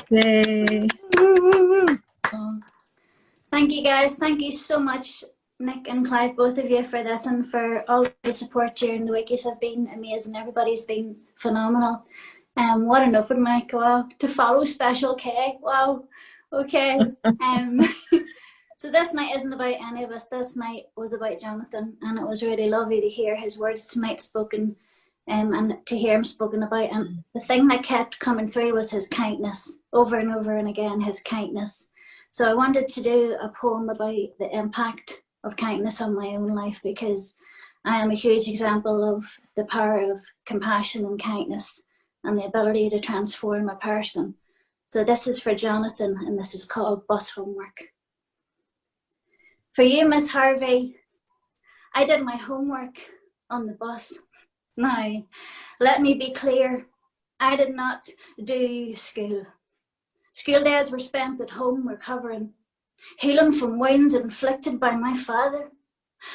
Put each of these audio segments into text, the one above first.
Yay. Thank you guys. Thank you so much, Nick and Clive, both of you, for this and for all the support during the week. Have been amazing. Everybody's been phenomenal. What an open mic. Wow. To follow Special K. Wow. Okay. So this night isn't about any of us. This night was about Jonathan, and it was really lovely to hear his words tonight spoken, and to hear him spoken about. And the thing that kept coming through was his kindness, over and over and again, his kindness. So I wanted to do a poem about the impact of kindness on my own life, because I am a huge example of the power of compassion and kindness and the ability to transform a person. So this is for Jonathan, and this is called Bus Homework. For you, Miss Harvey, I did my homework on the bus. Now, let me be clear, I did not do school. School days were spent at home recovering, healing from wounds inflicted by my father,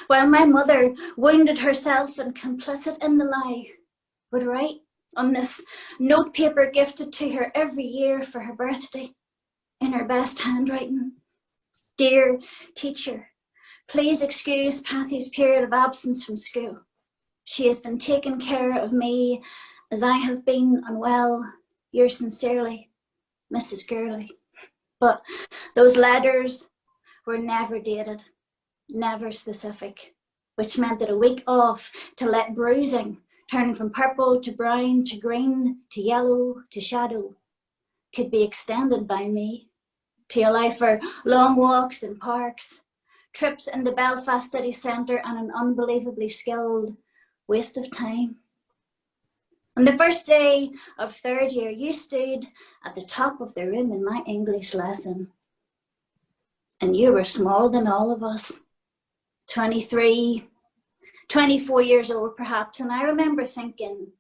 while my mother, wounded herself and complicit in the lie, would write on this notepaper gifted to her every year for her birthday, in her best handwriting, "Dear teacher, please excuse Cathy's period of absence from school. She has been taking care of me as I have been unwell. Yours sincerely, Mrs. Gurley." But those letters were never dated, never specific, which meant that a week off to let bruising, turning from purple to brown to green to yellow to shadow, could be extended by me to allow for long walks in parks, trips into Belfast city centre, and an unbelievably skilled waste of time. On the first day of third year, you stood at the top of the room in my English lesson. And you were smaller than all of us, 23, 24 years old perhaps. And I remember thinking,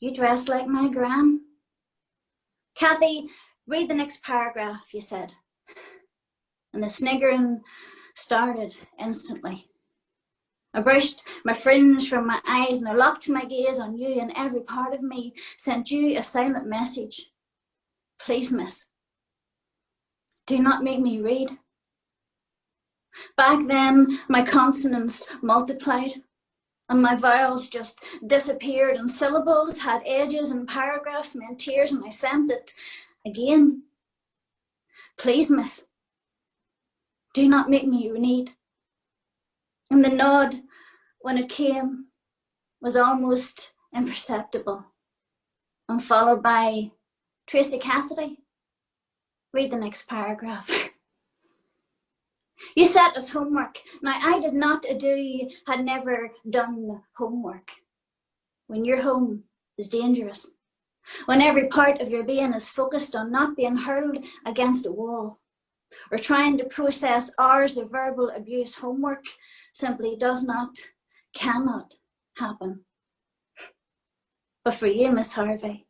you dressed like my gran. "Cathy, read the next paragraph," you said. And the sniggering started instantly. I brushed my fringe from my eyes and I locked my gaze on you, and every part of me sent you a silent message. "Please, miss, do not make me read." Back then, my consonants multiplied and my vowels just disappeared, and syllables had edges and paragraphs meant tears, and I sent it again. "Please, miss, do not make me read." And the nod, when it came, was almost imperceptible, and followed by, "Tracy Cassidy, read the next paragraph." You set us homework. Now, I did not had never done homework. When your home is dangerous, when every part of your being is focused on not being hurled against a wall, or trying to process hours of verbal abuse, homework simply does not, cannot happen. But for you, Miss Harvey,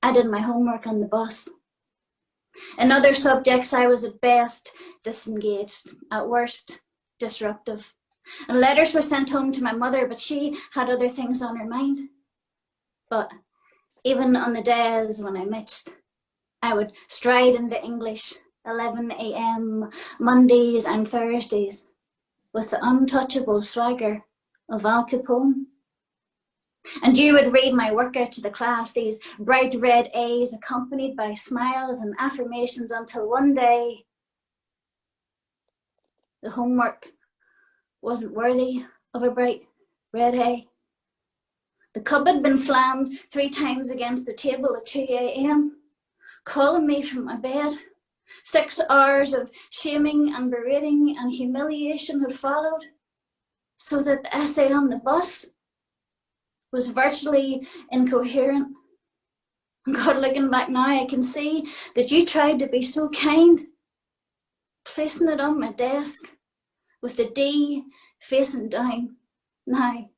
I did my homework on the bus. In other subjects, I was at best disengaged, at worst disruptive. And letters were sent home to my mother, but she had other things on her mind. But even on the days when I missed, I would stride into English, 11 a.m. Mondays and Thursdays, with the untouchable swagger of Al Capone. And you would read my work out to the class, these bright red A's accompanied by smiles and affirmations, until one day the homework wasn't worthy of a bright red A. The cup had been slammed 3 times against the table at 2 a.m, calling me from my bed. 6 hours of shaming and berating and humiliation had followed, so that the essay on the bus was virtually incoherent. And God, looking back now, I can see that you tried to be so kind, placing it on my desk with the D facing down. Now,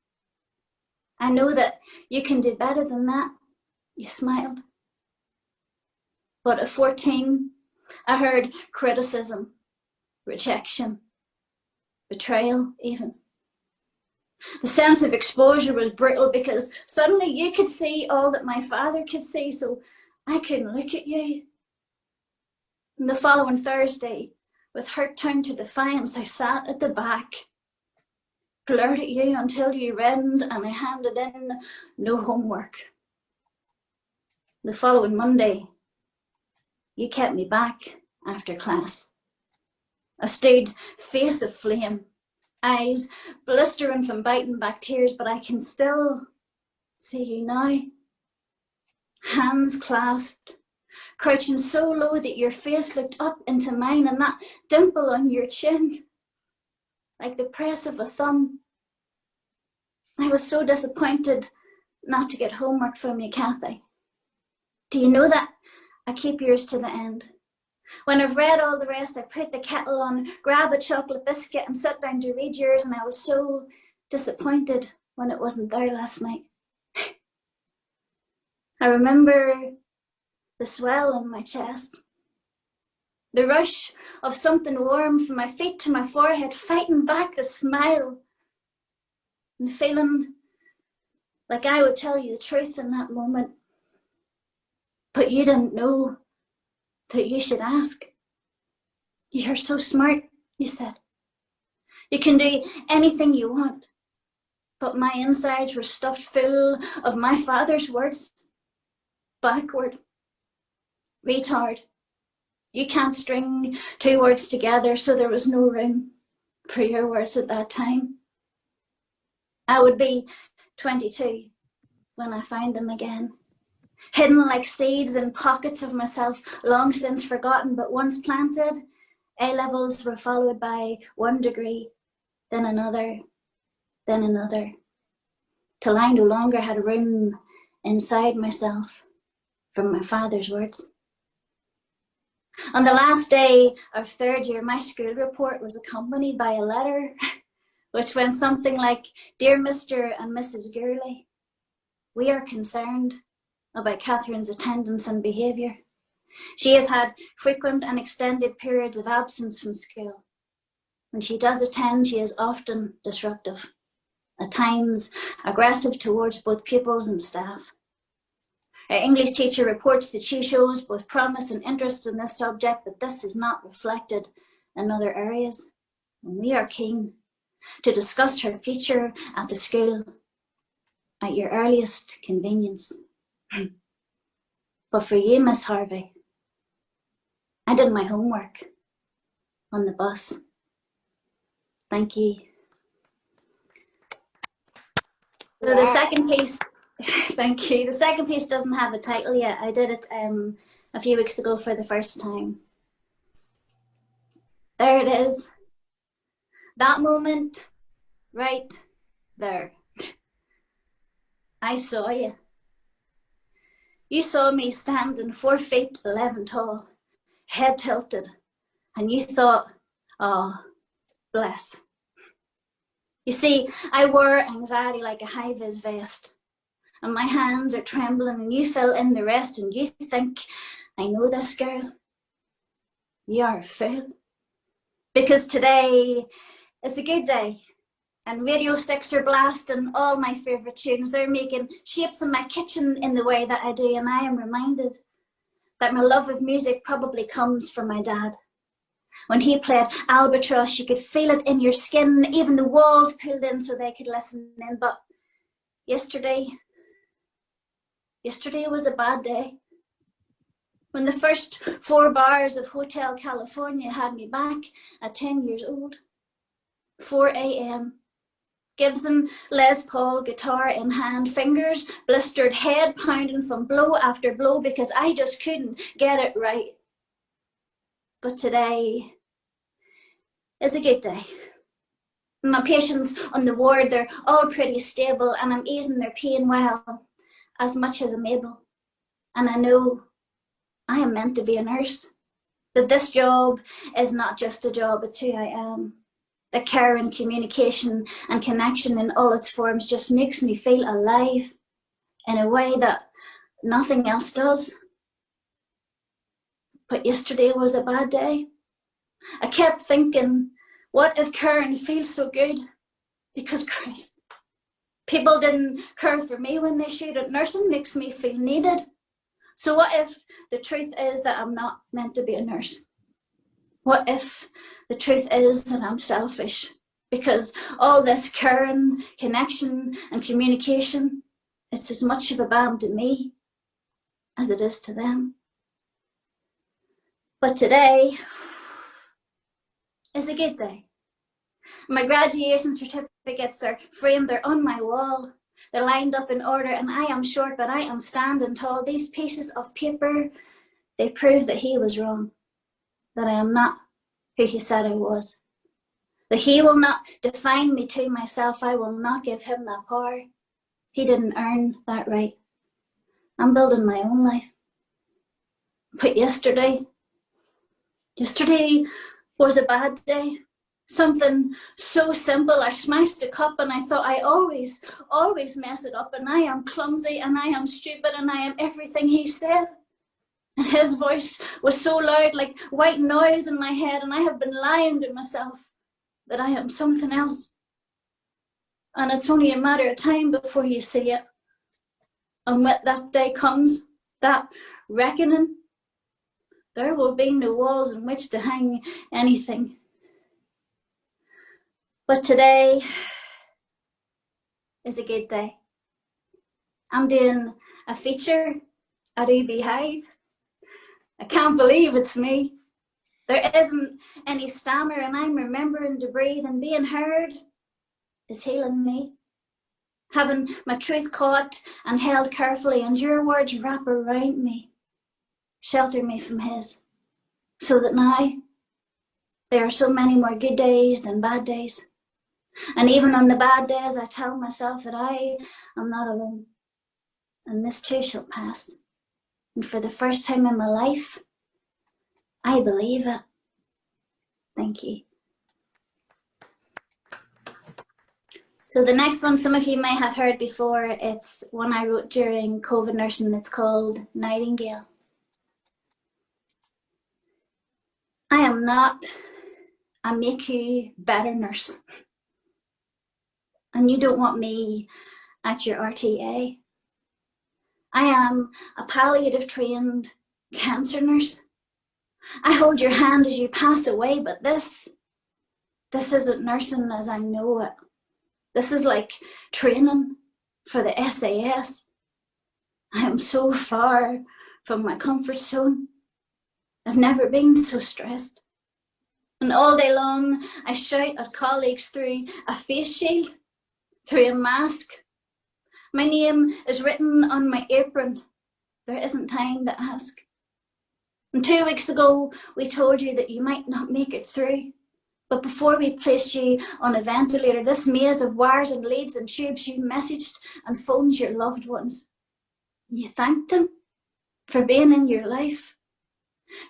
I know that you can do better than that. You smiled. But at 14, I heard criticism, rejection, betrayal even. The sense of exposure was brutal, because suddenly you could see all that my father could see. So I couldn't look at you. And the following Thursday, with hurt turned to defiance, I sat at the back, glared at you until you reddened, and I handed in no homework. The following Monday, you kept me back after class. I stood, face of flame, eyes blistering from biting back tears, but I can still see you now. Hands clasped, crouching so low that your face looked up into mine, and that dimple on your chin, like the press of a thumb. I was so disappointed not to get homework from you, Cathy. Do you know that I keep yours to the end? When I've read all the rest, I put the kettle on, grab a chocolate biscuit and sit down to read yours, and I was so disappointed when it wasn't there last night. I remember the swell in my chest, the rush of something warm from my feet to my forehead, fighting back the smile, and feeling like I would tell you the truth in that moment. But you didn't know that you should ask. You're so smart, you said. You can do anything you want. But my insides were stuffed full of my father's words. Backward. Retard. You can't string two words together, so there was no room for your words at that time. I would be 22 when I found them again. Hidden like seeds in pockets of myself, long since forgotten, but once planted. A-levels were followed by 1 degree, then another, till I no longer had room inside myself for my father's words. On the last day of 3rd year, my school report was accompanied by a letter which went something like, "Dear Mr. and Mrs. Gurley, we are concerned about Catherine's attendance and behaviour. She has had frequent and extended periods of absence from school. When she does attend, she is often disruptive, at times aggressive towards both pupils and staff. Our English teacher reports that she shows both promise and interest in this subject, but this is not reflected in other areas. And we are keen to discuss her future at the school at your earliest convenience. But for you, Miss Harvey, I did my homework on the bus. Thank you." So the second piece, thank you. The second piece doesn't have a title yet. I did it a few weeks ago for the first time. There it is. That moment, right there. I saw you. You saw me standing 4 feet 11 tall, head tilted, and you thought, oh, bless. You see, I wore anxiety like a high-vis vest, and my hands are trembling, and you fill in the rest, and you think, I know this girl. You are a fool. Because today is a good day, and Radio 6 are blasting all my favourite tunes. They're making shapes in my kitchen in the way that I do, and I am reminded that my love of music probably comes from my dad. When he played Albatross, you could feel it in your skin, even the walls pulled in so they could listen in. But yesterday was a bad day. When the first 4 bars of Hotel California had me back at 10 years old. 4 a.m. Gibson Les Paul guitar in hand, fingers blistered, head pounding from blow after blow because I just couldn't get it right. But today is a good day. My patients on the ward, they're all pretty stable, and I'm easing their pain well, as much as I'm able. And I know I am meant to be a nurse, that this job is not just a job, it's who I am. The care and communication and connection in all its forms just makes me feel alive in a way that nothing else does. But yesterday was a bad day. I kept thinking, what if caring feels so good? Because Christ, people didn't care for me when they should. Nursing makes me feel needed. So what if the truth is that I'm not meant to be a nurse? What if the truth is that I'm selfish? Because all this caring, connection and communication, it's as much of a balm to me as it is to them. But today is a good day. My graduation certificates are framed, they're on my wall. They're lined up in order, and I am short, but I am standing tall. These pieces of paper, they prove that he was wrong, that I am not who he said I was. That he will not define me to myself. I will not give him that power. He didn't earn that right. I'm building my own life. But yesterday was a bad day. Something so simple. I smashed a cup and I thought I always mess it up, and I am clumsy and I am stupid and I am everything he said. And his voice was so loud, like white noise in my head, and I have been lying to myself that I am something else. And it's only a matter of time before you see it. And when that day comes, that reckoning, there will be no walls in which to hang anything. But today is a good day. I'm doing a feature at Oooh Beehive. I can't believe it's me. There isn't any stammer, and I'm remembering to breathe, and being heard is healing me. Having my truth caught and held carefully, and your words wrap around me, shelter me from his, so that now there are so many more good days than bad days. And even on the bad days, I tell myself that I am not alone, and this too shall pass. And for the first time in my life, I believe it. Thank you. So the next one, some of you may have heard before. It's one I wrote during COVID nursing. It's called Nightingale. I am not a make you better nurse. And you don't want me at your RTA. I am a palliative trained cancer nurse. I hold your hand as you pass away, but this isn't nursing as I know it. This is like training for the SAS. I am so far from my comfort zone. I've never been so stressed. And all day long, I shout at colleagues through a face shield, through a mask. My name is written on my apron. There isn't time to ask. And 2 weeks ago, we told you that you might not make it through. But before we placed you on a ventilator, this maze of wires and leads and tubes, you messaged and phoned your loved ones. You thanked them for being in your life.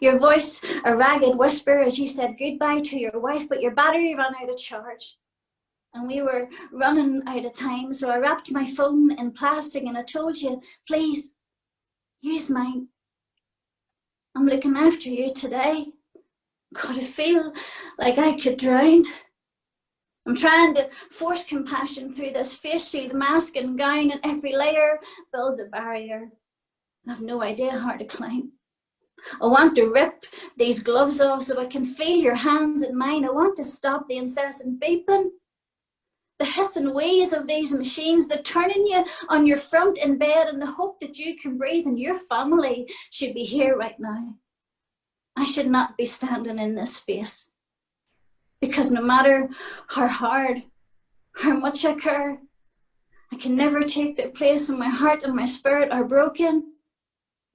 Your voice, a ragged whisper as you said goodbye to your wife, but your battery ran out of charge. And we were running out of time, so I wrapped my phone in plastic and I told you, please, use mine. I'm looking after you today. God, I feel like I could drown. I'm trying to force compassion through this face shield, mask and gown, and every layer builds a barrier. I've no idea how to climb. I want to rip these gloves off so I can feel your hands in mine. I want to stop the incessant beeping, the hiss and wheeze of these machines, the turning you on your front in bed, and the hope that you can breathe and your family should be here right now. I should not be standing in this space, because no matter how hard, how much I care, I can never take their place, and my heart and my spirit are broken.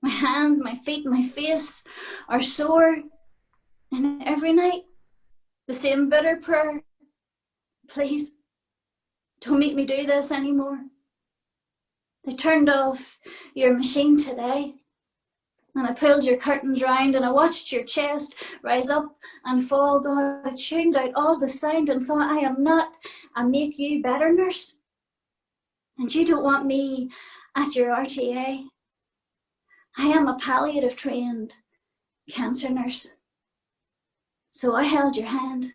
My hands, my feet, my face are sore, and every night the same bitter prayer, please don't make me do this anymore. They turned off your machine today, and I pulled your curtains round and I watched your chest rise up and fall. God, I tuned out all the sound and thought, I am not a make you better nurse. And you don't want me at your RTA. I am a palliative trained cancer nurse. So I held your hand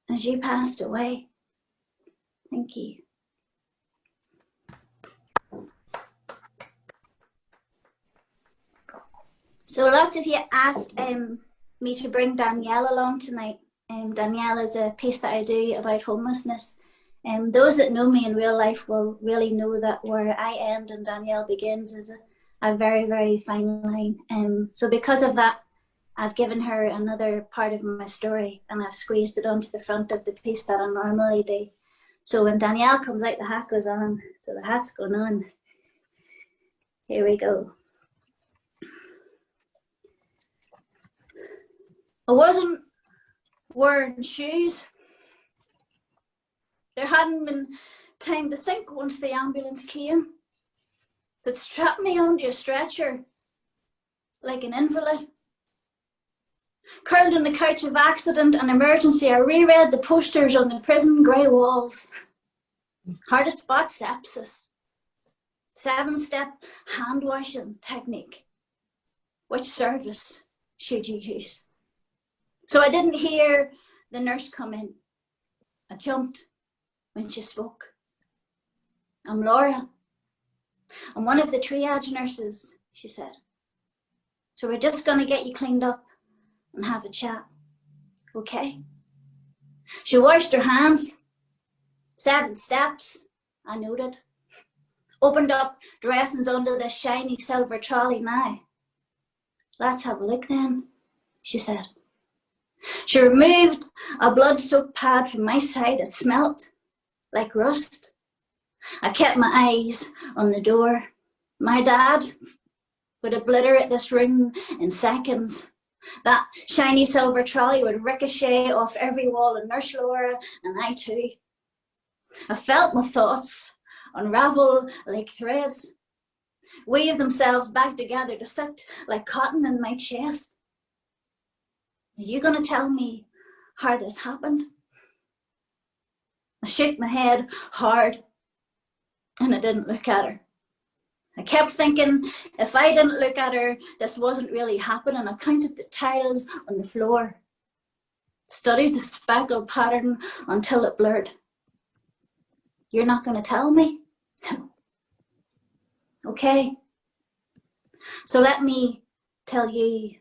as you passed away. Thank you. 'Cause So lots of you asked me to bring Danielle along tonight. Danielle is a piece that I do about homelessness. Those that know me in real life will really know that where I end and Danielle begins is a very, very fine line. So because of that, I've given her another part of my story and I've squeezed it onto the front of the piece that I normally do. So when Danielle comes out, the hat goes on. So the hat's going on. Here we go. I wasn't wearing shoes. There hadn't been time to think once the ambulance came. That strapped me onto a stretcher like an invalid. Curled on the couch of accident and emergency, I reread the posters on the prison grey walls. How to spot sepsis. 7-step hand washing technique. Which service should you use? So I didn't hear the nurse come in. I jumped when she spoke. I'm Laura. I'm one of the triage nurses, she said. So we're just going to get you cleaned up and have a chat, okay? She washed her hands. 7 steps, I noted. Opened up dressings under this shiny silver trolley now. Let's have a look then, she said. She removed a blood-soaked pad from my side. It smelt like rust. I kept my eyes on the door. My dad would obliterate this room in seconds. That shiny silver trolley would ricochet off every wall in Nurse Laura, and I too. I felt my thoughts unravel like threads, weave themselves back together to sit like cotton in my chest. Are you going to tell me how this happened? I shook my head hard and I didn't look at her. I kept thinking if I didn't look at her, this wasn't really happening. I counted the tiles on the floor, studied the speckled pattern until it blurred. You're not going to tell me? No. Okay. So let me tell you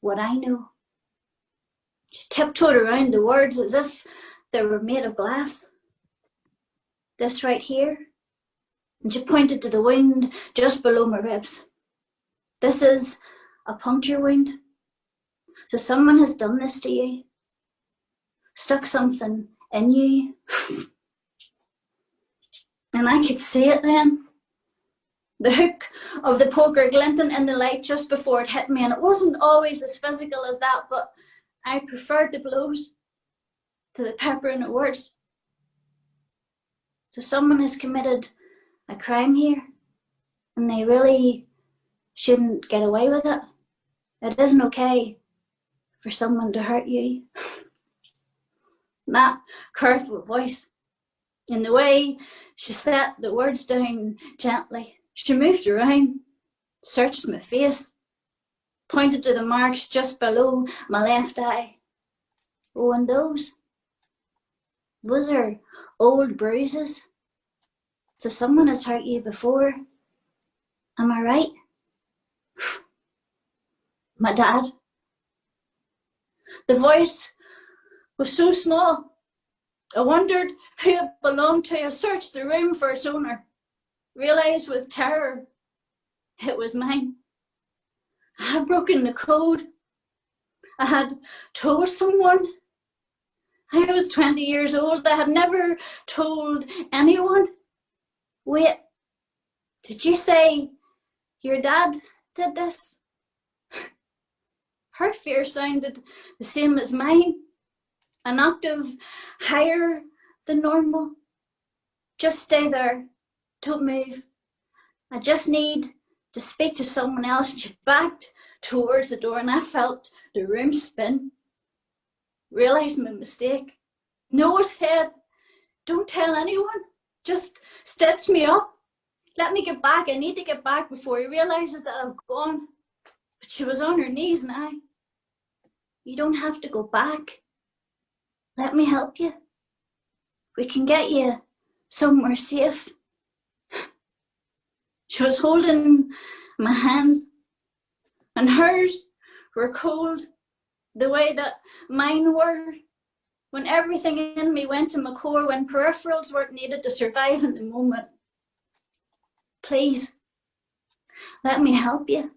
what I know. She tiptoed around the words as if they were made of glass. This right here. And she pointed to the wound just below my ribs. This is a puncture wound. So someone has done this to you. Stuck something in you. And I could see it then. The hook of the poker glinting in the light just before it hit me. And it wasn't always as physical as that, but I preferred the blows to the peppering of words. So someone has committed a crime here, and they really shouldn't get away with it. It isn't okay for someone to hurt you. That careful voice, in the way she set the words down gently. She moved around, searched my face, pointed to the marks just below my left eye. Oh, and those are old bruises. So someone has hurt you before. Am I right? My dad. The voice was so small. I wondered who it belonged to. I searched the room for its owner. Realised with terror it was mine. I had broken the code. I had told someone. I was 20 years old. I had never told anyone. Wait, did you say your dad did this? Her fear sounded the same as mine, an octave higher than normal. Just stay there, don't move. I just need to speak to someone else. She backed towards the door and I felt the room spin. Realised my mistake. Noah said, don't tell anyone. Just stitch me up. Let me get back. I need to get back before he realises that I've gone. But she was on her knees now. You don't have to go back. Let me help you. We can get you somewhere safe. She was holding my hands. And hers were cold the way that mine were, when everything in me went to my core, when peripherals weren't needed to survive in the moment. Please, let me help you.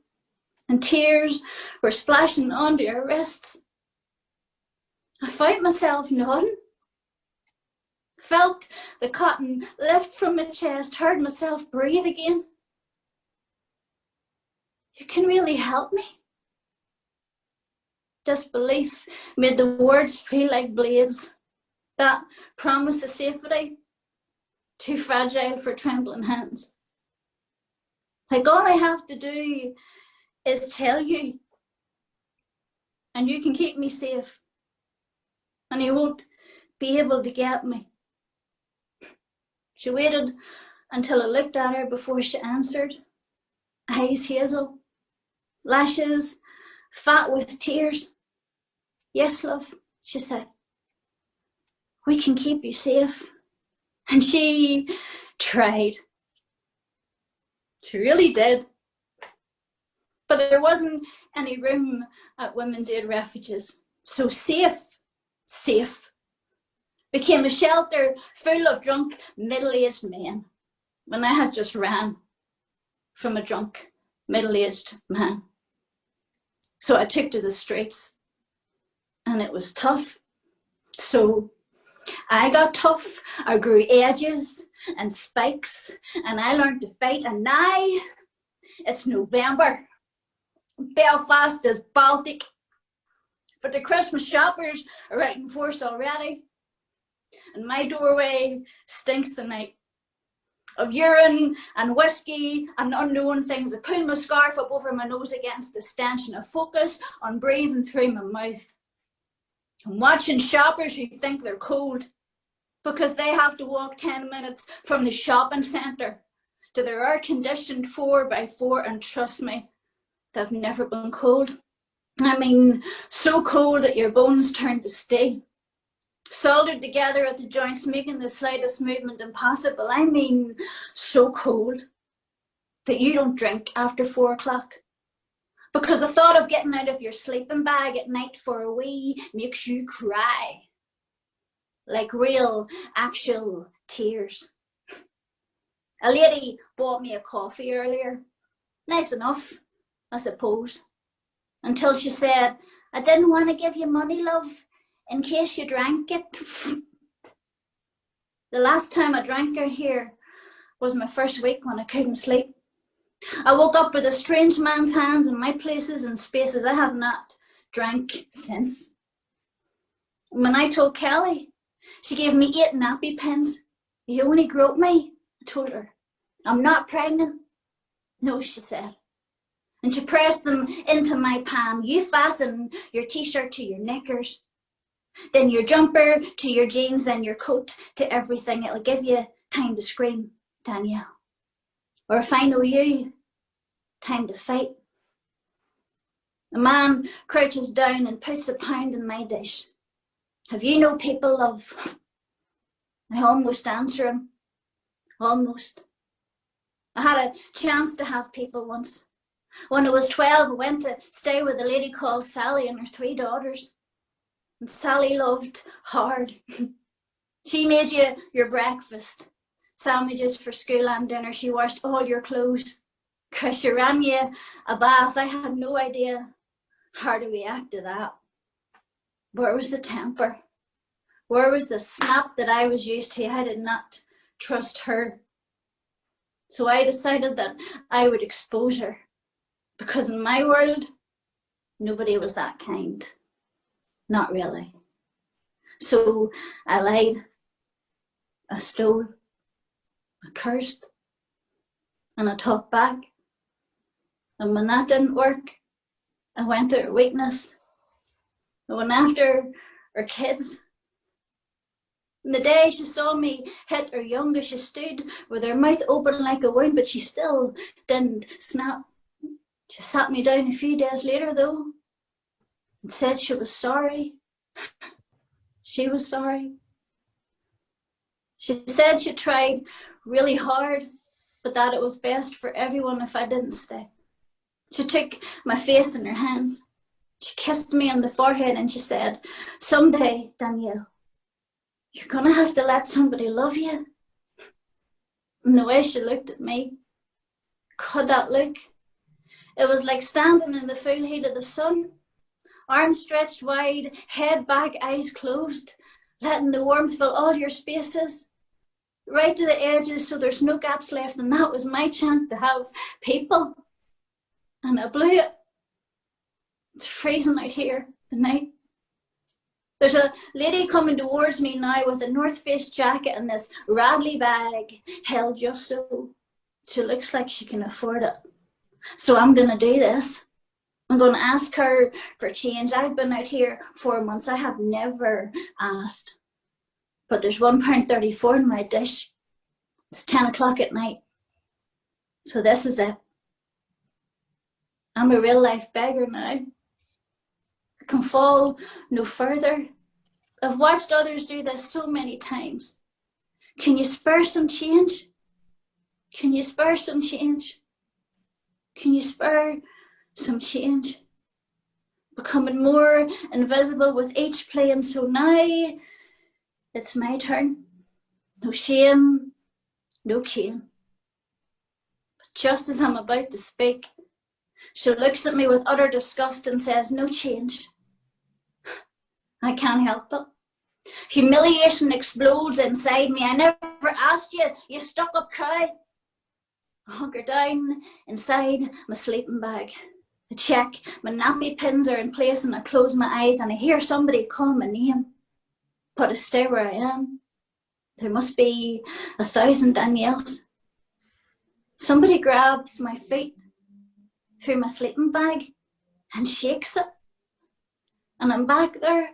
And tears were splashing onto her wrists. I found myself nodding. Felt the cotton lift from my chest, heard myself breathe again. You can really help me. Disbelief made the words feel like blades. That promise of safety, too fragile for trembling hands. Like all I have to do is tell you, and you can keep me safe, and you won't be able to get me. She waited until I looked at her before she answered. Eyes hazel, lashes fat with tears. Yes, love, she said. We can keep you safe. And she tried. She really did. But there wasn't any room at Women's Aid Refuges. So safe became a shelter full of drunk, middle-aged men when I had just ran from a drunk, middle-aged man. So I took to the streets, and it was tough. So I got tough. I grew edges and spikes, and I learned to fight. And now it's November. Belfast is Baltic, but the Christmas shoppers are out in force already. And my doorway stinks the night of urine and whiskey and unknown things. I pull my scarf up over my nose against the stench, and I focus on breathing through my mouth. I'm watching shoppers who think they're cold because they have to walk 10 minutes from the shopping centre to their air-conditioned 4x4, and trust me, they've never been cold. I mean, so cold that your bones turn to steel. Soldered together at the joints, making the slightest movement impossible. I mean, so cold that you don't drink after 4 o'clock. Because the thought of getting out of your sleeping bag at night for a wee makes you cry. Like real, actual tears. A lady bought me a coffee earlier. Nice enough, I suppose. Until she said, I didn't want to give you money, love, in case you drank it. The last time I drank her here was my first week when I couldn't sleep. I woke up with a strange man's hands in my places and spaces. I have not drank since. When I told Kelly, she gave me 8 nappy pins. You only groped me, I told her. I'm not pregnant. No, she said. And she pressed them into my palm. You fasten your t-shirt to your knickers, then your jumper to your jeans, then your coat to everything. It'll give you time to scream, Danielle. Or if I know you, time to fight. A man crouches down and puts a pound in my dish. Have you no people, love? I almost answer him. Almost. I had a chance to have people once. When I was 12, I went to stay with a lady called Sally and her 3 daughters. And Sally loved hard. She made you your breakfast, sandwiches for school and dinner. She washed all your clothes. She ran you a bath. I had no idea how to react to that. Where was the temper? Where was the snap that I was used to? I did not trust her. So I decided that I would expose her. Because in my world, nobody was that kind. Not really. So I lied, I stole, I cursed, and I talked back. And when that didn't work, I went to her weakness. I went after her kids. And the day she saw me hit her younger, she stood with her mouth open like a wound, but she still didn't snap. She sat me down a few days later, though, and said she was sorry. She was sorry. She said she tried really hard, but that it was best for everyone if I didn't stay. She took my face in her hands. She kissed me on the forehead and she said, someday, Danielle, you're going to have to let somebody love you. And the way she looked at me, God, that look, it was like standing in the full heat of the sun, arms stretched wide, head back, eyes closed, letting the warmth fill all your spaces, right to the edges so there's no gaps left. And that was my chance to have people. And I blew it. It's freezing out here tonight. There's a lady coming towards me now with a North Face jacket and this rattly bag held just so. She looks like she can afford it. So I'm going to do this. I'm going to ask her for change. I've been out here 4 months. I have never asked. But there's £1.34 in my dish. It's 10 o'clock at night. So this is it. I'm a real life beggar now. I can fall no further. I've watched others do this so many times. Can you spare some change? Can you spare some change? Can you spare some change? Becoming more invisible with each playing. So now it's my turn. No shame, no cane. But just as I'm about to speak, she looks at me with utter disgust and says, no change. I can't help it. Humiliation explodes inside me. I never asked you, you stuck-up cow. I hunker down inside my sleeping bag. I check, my nappy pins are in place and I close my eyes and I hear somebody call my name. But I stay where I am. There must be 1,000 Danielles. Somebody grabs my feet through my sleeping bag and shakes it. And I'm back there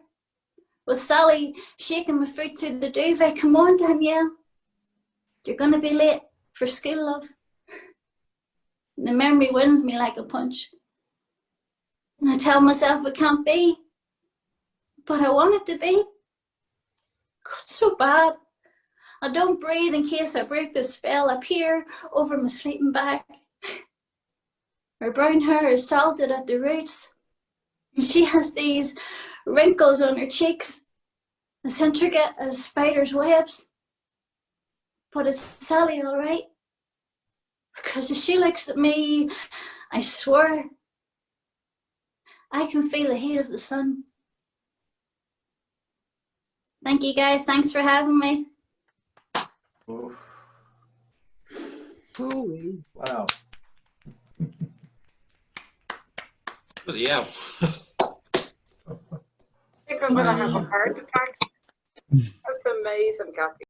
with Sally shaking my foot through the duvet. Come on, Danielle. You're going to be late for school, love. The memory wins me like a punch. And I tell myself it can't be. But I want it to be. God, so bad. I don't breathe in case I break the spell. I peer over my sleeping bag. Her brown hair is salted at the roots. And she has these wrinkles on her cheeks, as intricate as spiders' webs. But it's Sally, all right. Because as she looks at me, I swear, I can feel the heat of the sun. Thank you guys. Thanks for having me. Oof. Ooh. Wow. Yeah. I think I'm going to have a heart attack. That's amazing, Cathy.